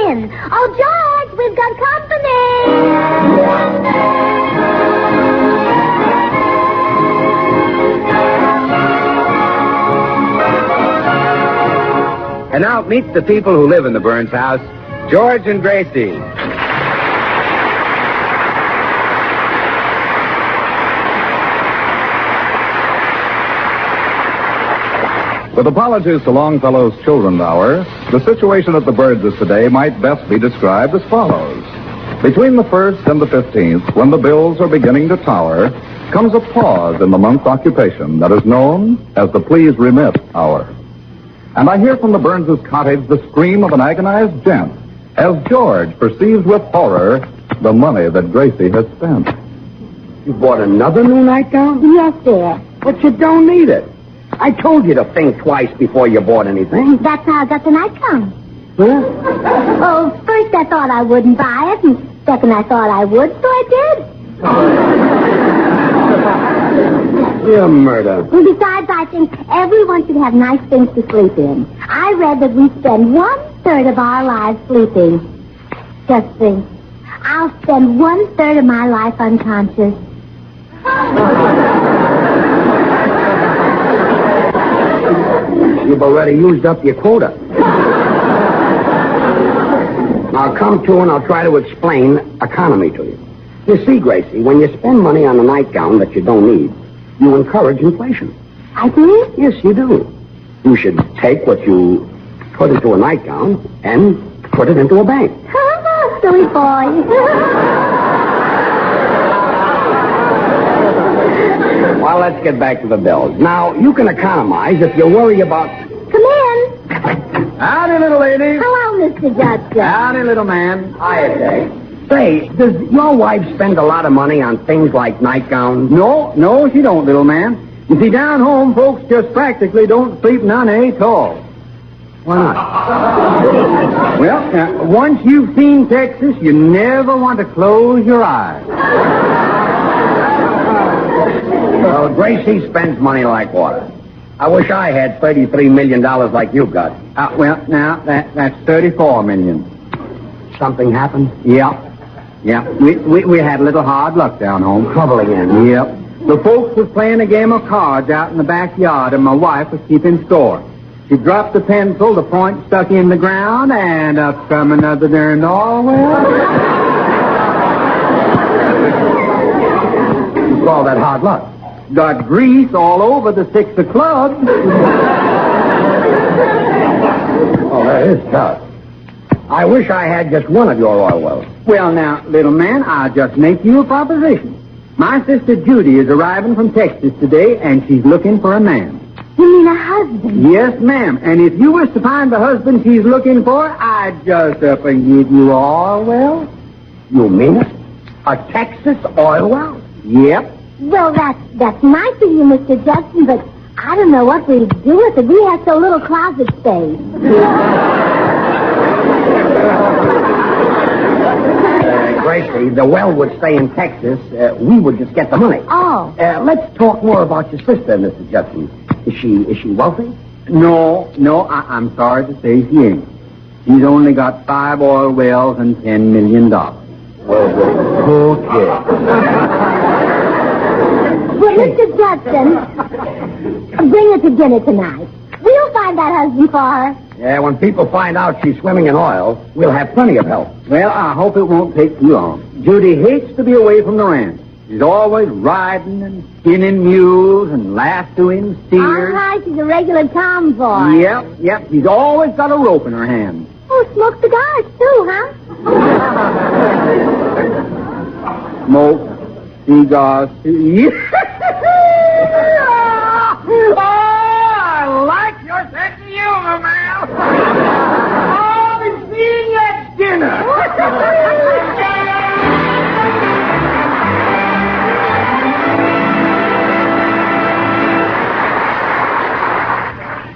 in. Oh, George, we've got company. And now meet the people who live in the Burns house, George and Gracie. With apologies to Longfellow's Children's Hour, the situation at the Byrds' today might best be described as follows. Between the 1st and the 15th, when the bills are beginning to tower, comes a pause in the month's occupation that is known as the Please Remit Hour. And I hear from the Byrns' cottage the scream of an agonized gent as George perceives with horror the money that Gracie has spent. You bought another new nightgown? Yes, dear. But you don't need it. I told you to think twice before you bought anything. That's how I got the nightgown. Huh? Oh, first I thought I wouldn't buy it, and second I thought I would, so I did. You're murder. And besides, I think everyone should have nice things to sleep in. I read that we spend 1/3 of our lives sleeping. Just think. I'll spend 1/3 of my life unconscious. You've already used up your quota. I'll come to and I'll try to explain economy to you. You see, Gracie, when you spend money on a nightgown that you don't need, you encourage inflation. I do? Yes, you do. You should take what you put into a nightgown and put it into a bank. Silly boy. Well, let's get back to the bills. Now, you can economize if you worry about... Come in. Howdy, little lady. Hello, Mr. Judson. Howdy, little man. Hiya, Jay. Say, does your wife spend a lot of money on things like nightgowns? No, she don't, little man. You see, down home, folks just practically don't sleep none at all. Why not? Well, once you've seen Texas, you never want to close your eyes. Well, Gracie spends money like water. I wish I had $33 million like you got. Well, now, that's $34 million. Something happened? Yeah. We had a little hard luck down home. Trouble again. Yep. The folks was playing a game of cards out in the backyard, and my wife was keeping score. She dropped the pencil, the point stuck in the ground, and up come another darn Orwell. You call that hard luck? Got grease all over the 6 of clubs. Oh, that is tough. I wish I had just one of your oil wells. Well, now, little man, I'll just make you a proposition. My sister Judy is arriving from Texas today, and she's looking for a man. You mean a husband? Yes, ma'am. And if you was to find the husband she's looking for, I'd just up and give you all well. You mean it? A Texas oil well? Yep. Well, that's nice of you, Mr. Judson, but I don't know what we'd do with it. We have so little closet space. Gracie, the well would stay in Texas. We would just get the money. Oh. Let's talk more about your sister, Mr. Judson. Is she wealthy? No, I'm sorry to say she ain't. She's only got 5 oil wells and $10 million. Well, okay. Well, Mr. Judson, bring her to dinner tonight. We'll find that husband for her. Yeah, when people find out she's swimming in oil, we'll have plenty of help. Well, I hope it won't take too long. Judy hates to be away from the ranch. She's always riding and skinning mules and lassoing steers. All right, she's a regular tomboy. Yep. She's always got a rope in her hand. Oh, smoke cigars, too, huh? Smoke cigars, too. Oh, I like your sense of humor, man. I'll be seeing you at dinner.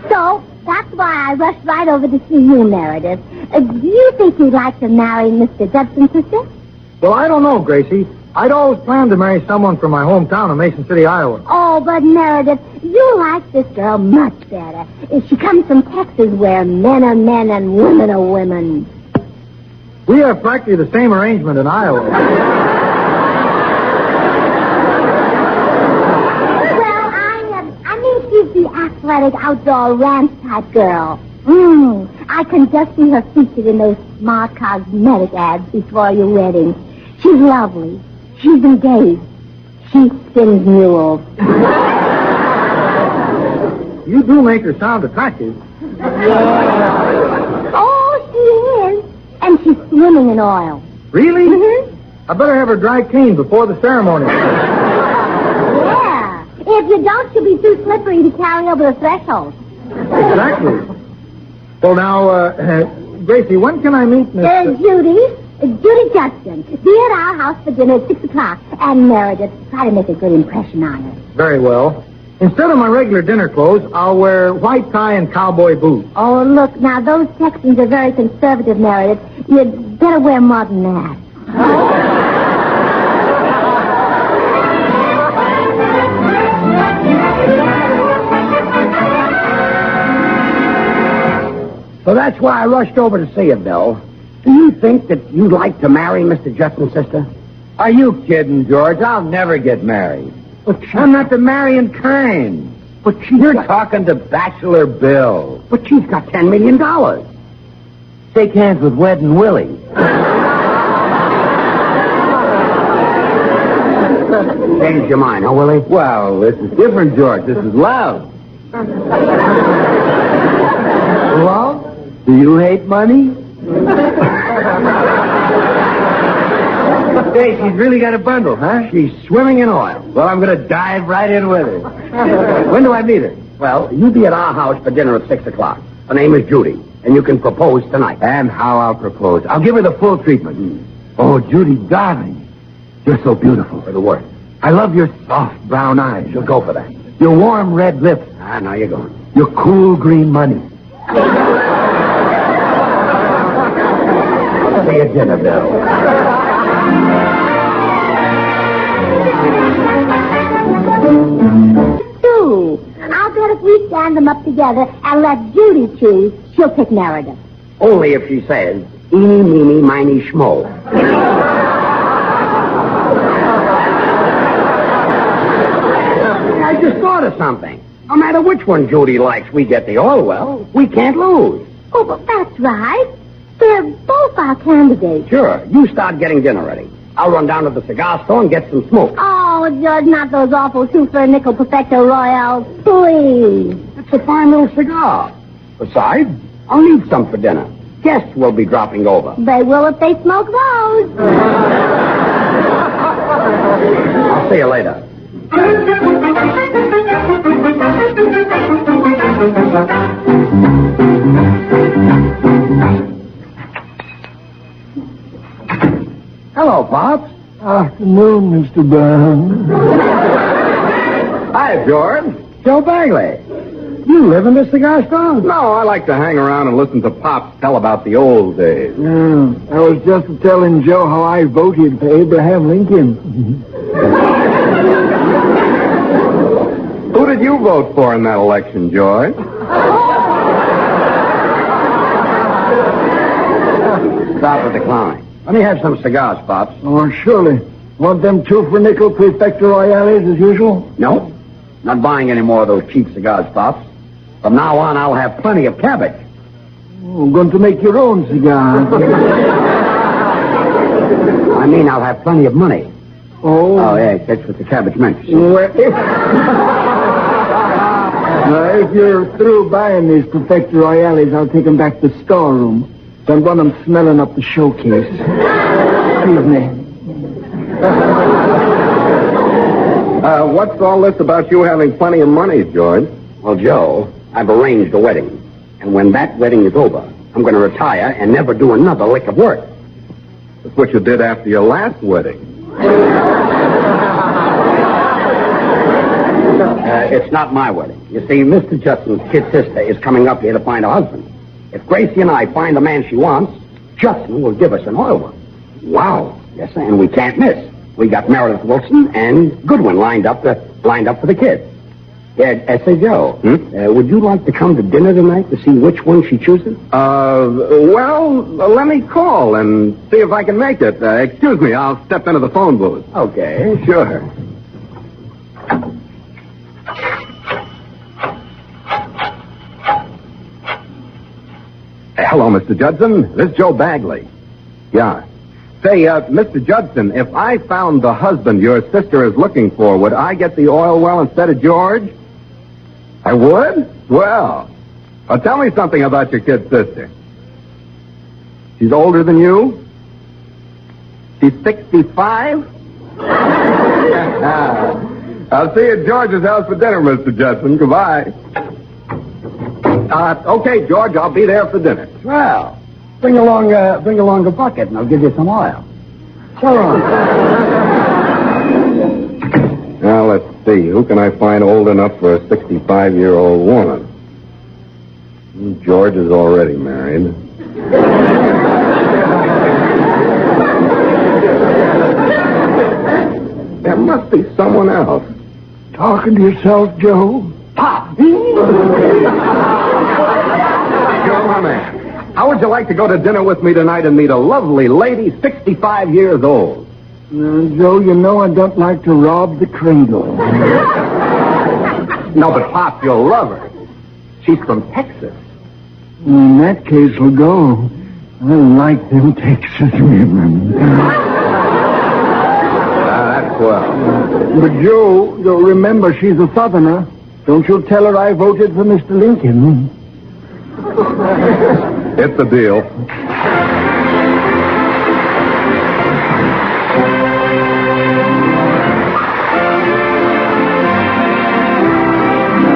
So, that's why I rushed right over to see you, Meredith. Do you think you'd like to marry Mr. Judson's sister? Well, I don't know, Gracie. I'd always planned to marry someone from my hometown of Mason City, Iowa. Oh, but Meredith, you like this girl much better. She comes from Texas where men are men and women are women. We have practically the same arrangement in Iowa. Well, I mean, she's the athletic, outdoor ranch type girl. I can just see her featured in those smart cosmetic ads before your wedding. She's lovely. She's engaged. She spins mules. You do make her sound attractive. Oh, she is. And she's swimming in oil. Really? Mm-hmm. I better have her dry cleaned before the ceremony. Yeah. If you don't, she'll be too slippery to carry over the threshold. Exactly. Well, now, Gracie, when can I meet Miss... Judy Judson. Be at our house for dinner at 6 o'clock. And Meredith, try to make a good impression on her. Very well. Instead of my regular dinner clothes, I'll wear white tie and cowboy boots. Oh, look, now, those Texans are very conservative, Meredith. You'd better wear more than that. So that's why I rushed over to see you, Bill. Do you think that you'd like to marry Mr. Judson's sister? Are you kidding, George? I'll never get married. I'm not the marrying kind. But You're talking to Bachelor Bill. But she's got $10 million. Shake hands with Wedding Willie. Change your mind, huh, Willie? Well, this is different, George. This is love. Love? Do you hate money? Hey, she's really got a bundle, huh? She's swimming in oil. Well, I'm going to dive right in with her. When do I meet her? Well, you'll be at our house for dinner at 6 o'clock. Her name is Judy, and you can propose tonight. And how I'll propose. I'll give her the full treatment. Oh, Judy, darling, you're so beautiful. For the work. I love your soft brown eyes. She'll go for that. Your warm red lips. Ah, now you're going. Your cool green money. See you at dinner, Bill. I'll bet if we stand them up together and let Judy choose, she'll pick Meredith. Only if she says, eeny, meeny, miny, schmo. I just thought of something. No matter which one Judy likes, we get the oil well. We can't lose. Oh, but that's right. They're both our candidates. Sure. You start getting dinner ready. I'll run down to the cigar store and get some smoke. Oh, George, not those awful 2 for a nickel Perfecto Royale. Please. It's a fine little cigar. Besides, I'll need some for dinner. Guests will be dropping over. They will if they smoke those. I'll see you later. Hello, Pops. Afternoon, Mr. Burns. Hi, George. Joe Bagley. You live in this cigar store? No, I like to hang around and listen to Pops tell about the old days. Yeah, I was just telling Joe how I voted for Abraham Lincoln. Who did you vote for in that election, George? Stop with the clowning. Let me have some cigars, Pops. Oh, surely. Want them 2 for nickel Perfecto Royales as usual? No. Not buying any more of those cheap cigars, Pops. From now on, I'll have plenty of cabbage. Oh, I'm going to make your own cigar. I mean, I'll have plenty of money. Oh. Oh, yeah, that's what the cabbage meant. Well, if you're through buying these Perfecto Royales, I'll take them back to the storeroom. Don't want them smelling up the showcase. Excuse me. What's all this about you having plenty of money, George? Well, Joe, I've arranged a wedding. And when that wedding is over, I'm going to retire and never do another lick of work. That's what you did after your last wedding. It's not my wedding. You see, Mr. Judson's kid sister is coming up here to find a husband. If Gracie and I find the man she wants, Judson will give us an oil one. Wow. Yes, sir, and we can't miss. We got Meredith Wilson and Goodwin lined up for the kid. Yeah, say, Joe, would you like to come to dinner tonight to see which one she chooses? Well, let me call and see if I can make it. Excuse me, I'll step into the phone booth. Okay. Sure. Hello, Mr. Judson. This is Joe Bagley. Yeah. Say, Mr. Judson, if I found the husband your sister is looking for, would I get the oil well instead of George? I would? Well, tell me something about your kid sister. She's older than you? She's 65? I'll see you at George's house for dinner, Mr. Judson. Goodbye. Okay, George, I'll be there for dinner. Well, bring along a bucket, and I'll give you some oil. So long. Now, let's see. Who can I find old enough for a 65-year-old woman? George is already married. There must be someone else. Talking to yourself, Joe? Pop! Joe, my man. How would you like to go to dinner with me tonight and meet a lovely lady, 65 years old? Joe, you know I don't like to rob the cradle. No, but Pop, you'll love her. She's from Texas. In that case, we'll go. I like them Texas women. That's well. But Joe, remember, she's a Southerner. Don't you tell her I voted for Mr. Lincoln. It's a deal.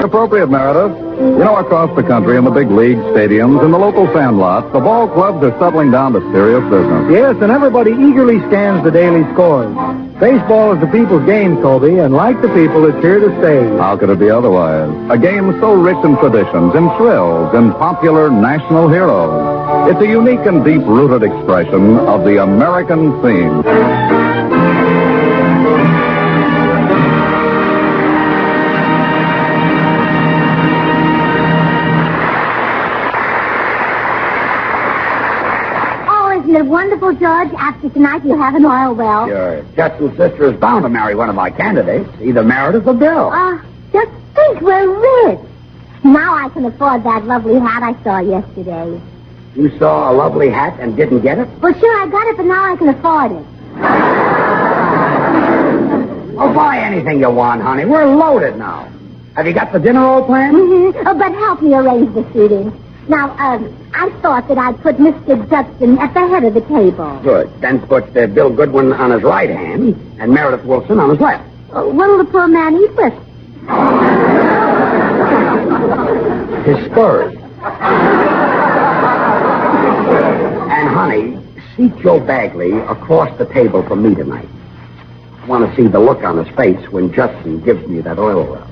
Appropriate, Meredith. You know, across the country, in the big league stadiums, in the local sandlots, the ball clubs are settling down to serious business. Yes, and everybody eagerly scans the daily scores. Baseball is the people's game, Colby, and like the people, it's here to stay. How could it be otherwise? A game so rich in traditions, in thrills, in popular national heroes. It's a unique and deep-rooted expression of the American theme. Isn't it wonderful, George? After tonight, you have an oil well. Your Judson's sister is bound to marry one of my candidates, either Meredith or Bill. Just think, we're rich. Now I can afford that lovely hat I saw yesterday. You saw a lovely hat and didn't get it? Well, sure, I got it, but now I can afford it. Oh, buy anything you want, honey. We're loaded now. Have you got the dinner all planned? Mm-hmm. Oh, but help me arrange the seating. Now, I thought that I'd put Mr. Judson at the head of the table. Good. Then put Bill Goodwin on his right hand and Meredith Wilson on his left. What'll the poor man eat with? His spurs. And, honey, seat Joe Bagley across the table from me tonight. I want to see the look on his face when Judson gives me that oil well.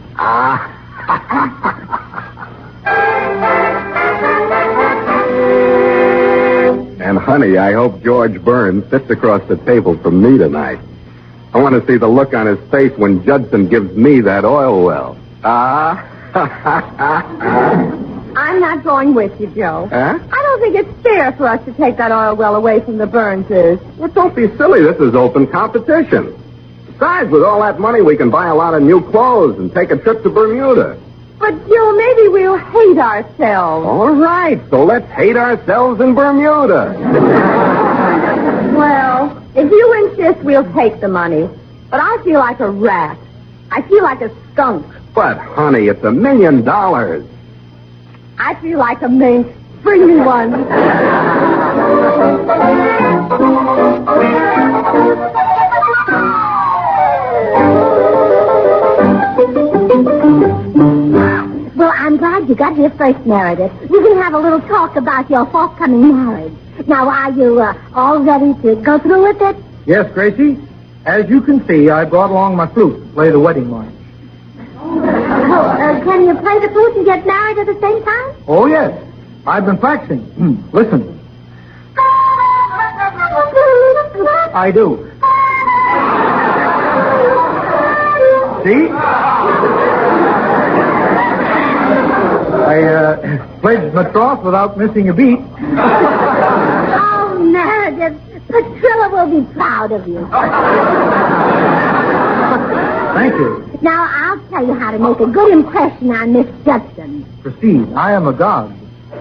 And, honey, I hope George Burns sits across the table from me tonight. I want to see the look on his face when Judson gives me that oil well. I'm not going with you, Joe. Huh? I don't think it's fair for us to take that oil well away from the Burnses. Well, don't be silly. This is open competition. Besides, with all that money, we can buy a lot of new clothes and take a trip to Bermuda. But, Joe, maybe we'll hate ourselves. All right, so let's hate ourselves in Bermuda. Well, if you insist, we'll take the money. But I feel like a rat. I feel like a skunk. But, honey, it's $1 million. I feel like a mink. Bring me one. Well, I'm glad you got here first, Meredith. We can have a little talk about your forthcoming marriage. Now, are you all ready to go through with it? Yes, Gracie. As you can see, I brought along my flute to play the wedding march. Can you play the flute and get married at the same time? Oh, yes. I've been practicing. Listen. I do. See? I pledged my troth without missing a beat. Oh, Meredith, Patrilla will be proud of you. Thank you. Now, I'll tell you how to make a good impression on Miss Judson. Proceed. I am a god.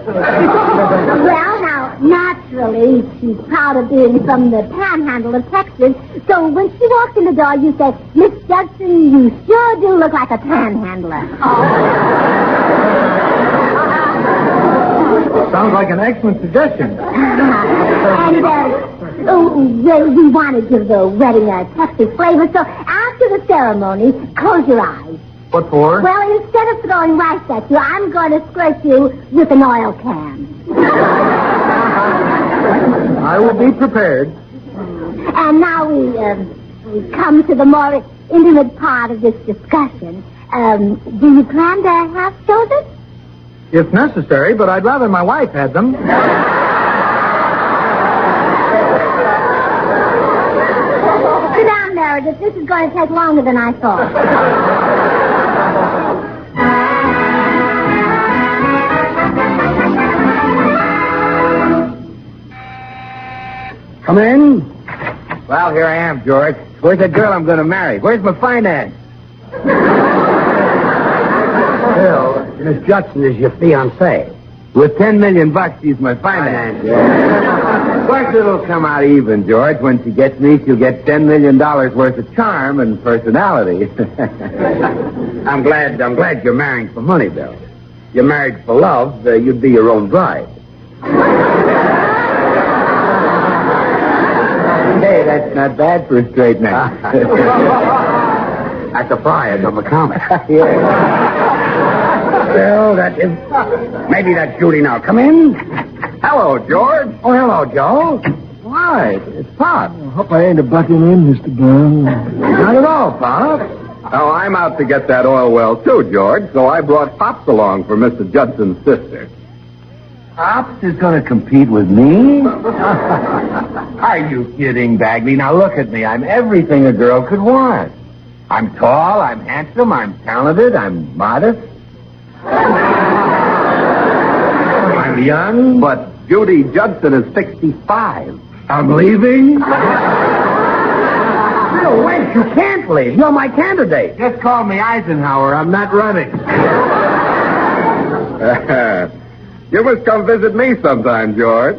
Well, now, naturally, she's proud of being from the panhandle of Texas. So when she walks in the door, you say, Miss Judson, you sure do look like a panhandler. Sounds like an excellent suggestion. Well, we want to give the wedding a Texas flavor, so after the ceremony, close your eyes. What for? Well, instead of throwing rice at you, I'm going to squirt you with an oil can. I will be prepared. And now we come to the more intimate part of this discussion. Do you plan to have children? If necessary, but I'd rather my wife had them. Sit down, Meredith. This is going to take longer than I thought. Come in. Well, here I am, George. Where's the girl I'm going to marry? Where's my finance? Bill, Miss Judson is your fiancée. With $10 million, she's my finance. Of course it'll come out even, George. When she gets me, she'll get $10 million worth of charm and personality. I'm glad you're marrying for money, Bill. You're married for love, you'd be your own bride. Hey, that's not bad for a straight man. That's a prize on the comic. Yeah. Well, maybe that's Judy now. Come in. Hello, George. Oh, hello, Joe. Why, it's Pop. I hope I ain't butting in, Mr. Brown. Not at all, Pop. Oh, I'm out to get that oil well, too, George, so I brought Pops along for Mr. Judson's sister. Pops is going to compete with me? Are you kidding, Bagley? Now look at me. I'm everything a girl could want. I'm tall, I'm handsome, I'm talented, I'm modest. I'm young. But Judy Judson is 65. I'm leaving. No, wait, you can't leave. You're my candidate. Just call me Eisenhower. I'm not running. You must come visit me sometime, George.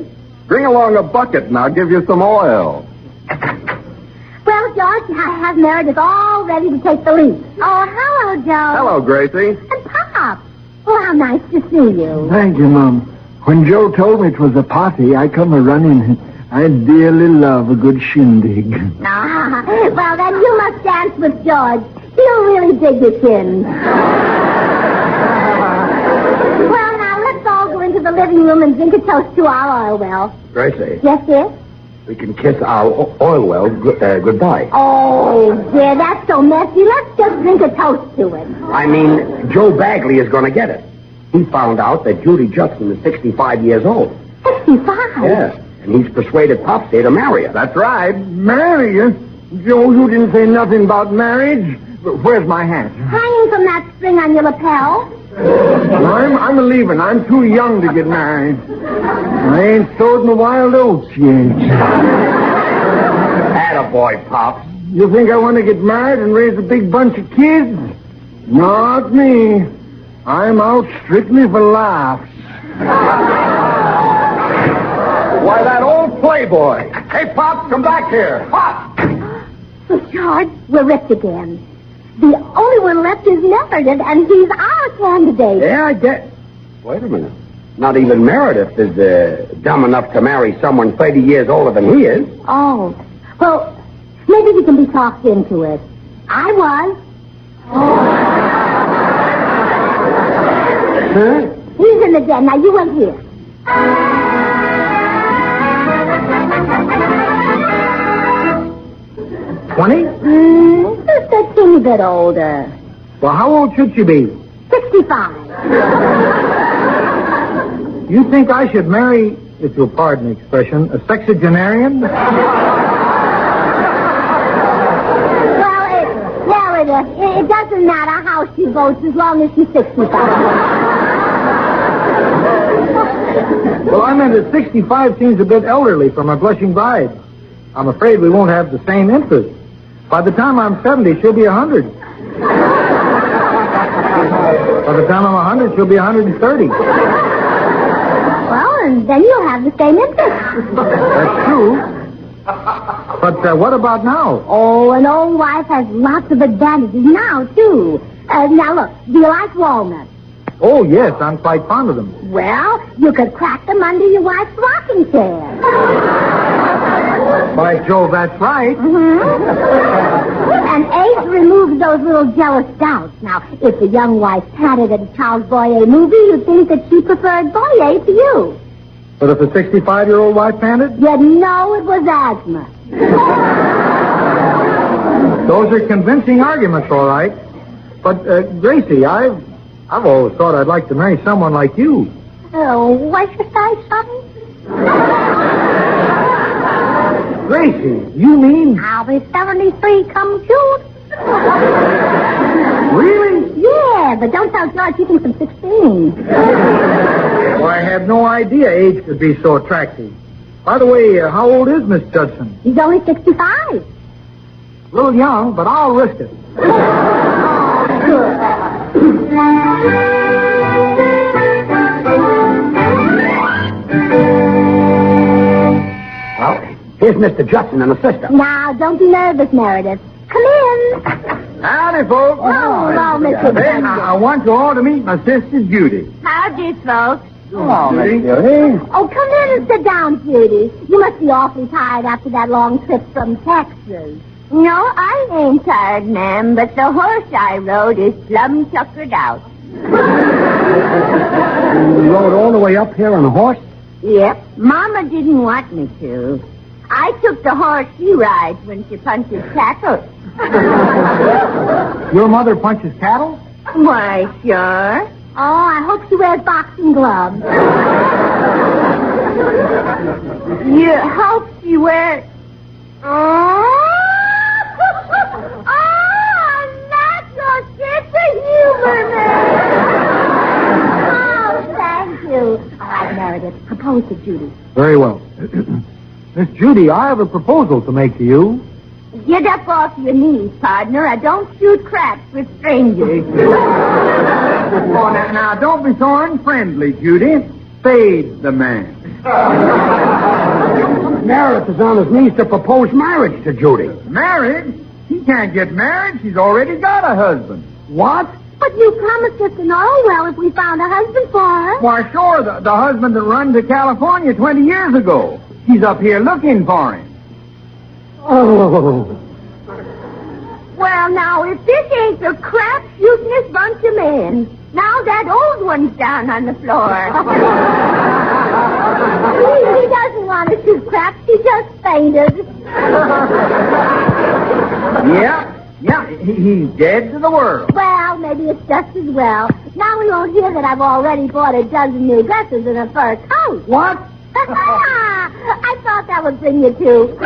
Bring along a bucket and I'll give you some oil. Well, George, I have Meredith all ready to take the lead. Oh, hello, Joe. Hello, Gracie. And Pop. Oh, how nice to see you. Thank you, Mom. When Joe told me it was a party, I come a-running. I dearly love a good shindig. Ah, well, then you must dance with George. He'll really dig your chin. Well, now, let's all go into the living room and drink a toast to our oil well. Gracie, Yes, dear? we can kiss our oil well goodbye. Oh, dear, that's so messy. Let's just drink a toast to it. I mean, Joe Bagley is going to get it. He found out that Judy Judson is 65 years old. 65? Yes, and he's persuaded Popsy to marry her. That's right. Marry you? Joe, you didn't say nothing about marriage. Where's my hat? Hanging from that string on your lapel. I'm a-leaving. I'm too young to get married. I ain't sowed the wild oats yet. Attaboy, Pops. You think I want to get married and raise a big bunch of kids? Not me. I'm out strictly for laughs. Why, that old playboy. Hey, Pops, come back here. Pop! So, George, we're ripped again. The only one left is Meredith, and he's our candidate. Yeah, I get... Wait a minute. Not even Meredith is dumb enough to marry someone 30 years older than he is. Oh. Well, maybe we can be talked into it. I was. Huh? He's in the den. Now, you wait here. 20? Just a teeny bit older. Well, how old should she be? 65. You think I should marry, if you'll pardon the expression, a sexagenarian? Well, Meredith, it doesn't matter how she votes as long as she's 65. Well, I meant that 65 seems a bit elderly for my blushing bride. I'm afraid we won't have the same interest. By the time I'm 70, she'll be 100. By the time I'm 100, she'll be 130. Well, and then you'll have the same interest. That's true. But what about now? Oh, an old wife has lots of advantages now, too. Now, look, do you like walnuts? Oh, yes, I'm quite fond of them. Well, you could crack them under your wife's rocking chair. By Jove, that's right. And age removes those little jealous doubts. Now, if the young wife patted at a Charles Boyer movie, you'd think that she preferred Boyer to you. But if a 65-year-old wife panted? You'd know it was asthma. Those are convincing arguments, all right. But, Gracie, I've always thought I'd like to marry someone like you. Oh, what's your size, son? Gracie, you mean... I'll be 73 come June. Really? Yeah, but don't tell George you think I'm 16. Well, I had no idea age could be so attractive. By the way, how old is Miss Judson? He's only 65. A little young, but I'll risk it. Well, here's Mr. Judson and the sister. Now, don't be nervous, Meredith. Come in. Howdy, folks. Hello, Mr. Hey, Judson. I want you all to meet my sister, Judy. Howdy, folks. Hello, Judy. Oh, come in and sit down, Judy. You must be awfully tired after that long trip from Texas. No, I ain't tired, ma'am, but the horse I rode is plumb tuckered out. You rode all the way up here on a horse? Yep, Mama didn't want me to. I took the horse she rides when she punches cattle. Your mother punches cattle? Why, sure. Oh, I hope she wears boxing gloves. You hope she wears... Oh, that's your sense of humor, man. Oh, thank you. All right, Meredith, propose to Judy. Very well. Miss Judy, I have a proposal to make to you. Get up off your knees, partner. I don't shoot craps with strangers. Oh, now, don't be so unfriendly, Judy. Fade the man. Meredith is on his knees to propose marriage to Judy. Married? She can't get married. She's already got a husband. What? But you promised us to know well if we found a husband for her. Why, sure, the husband that run to California 20 years ago. He's up here looking for him. Oh. Well, now, if this ain't the crap-shootingest bunch of men. Now that old one's down on the floor. He doesn't want to shoot craps. He just fainted. Yeah, he's dead to the world. Well, maybe it's just as well. Now we won't hear that I've already bought a dozen new dresses and a fur coat. What? I thought that would bring you to.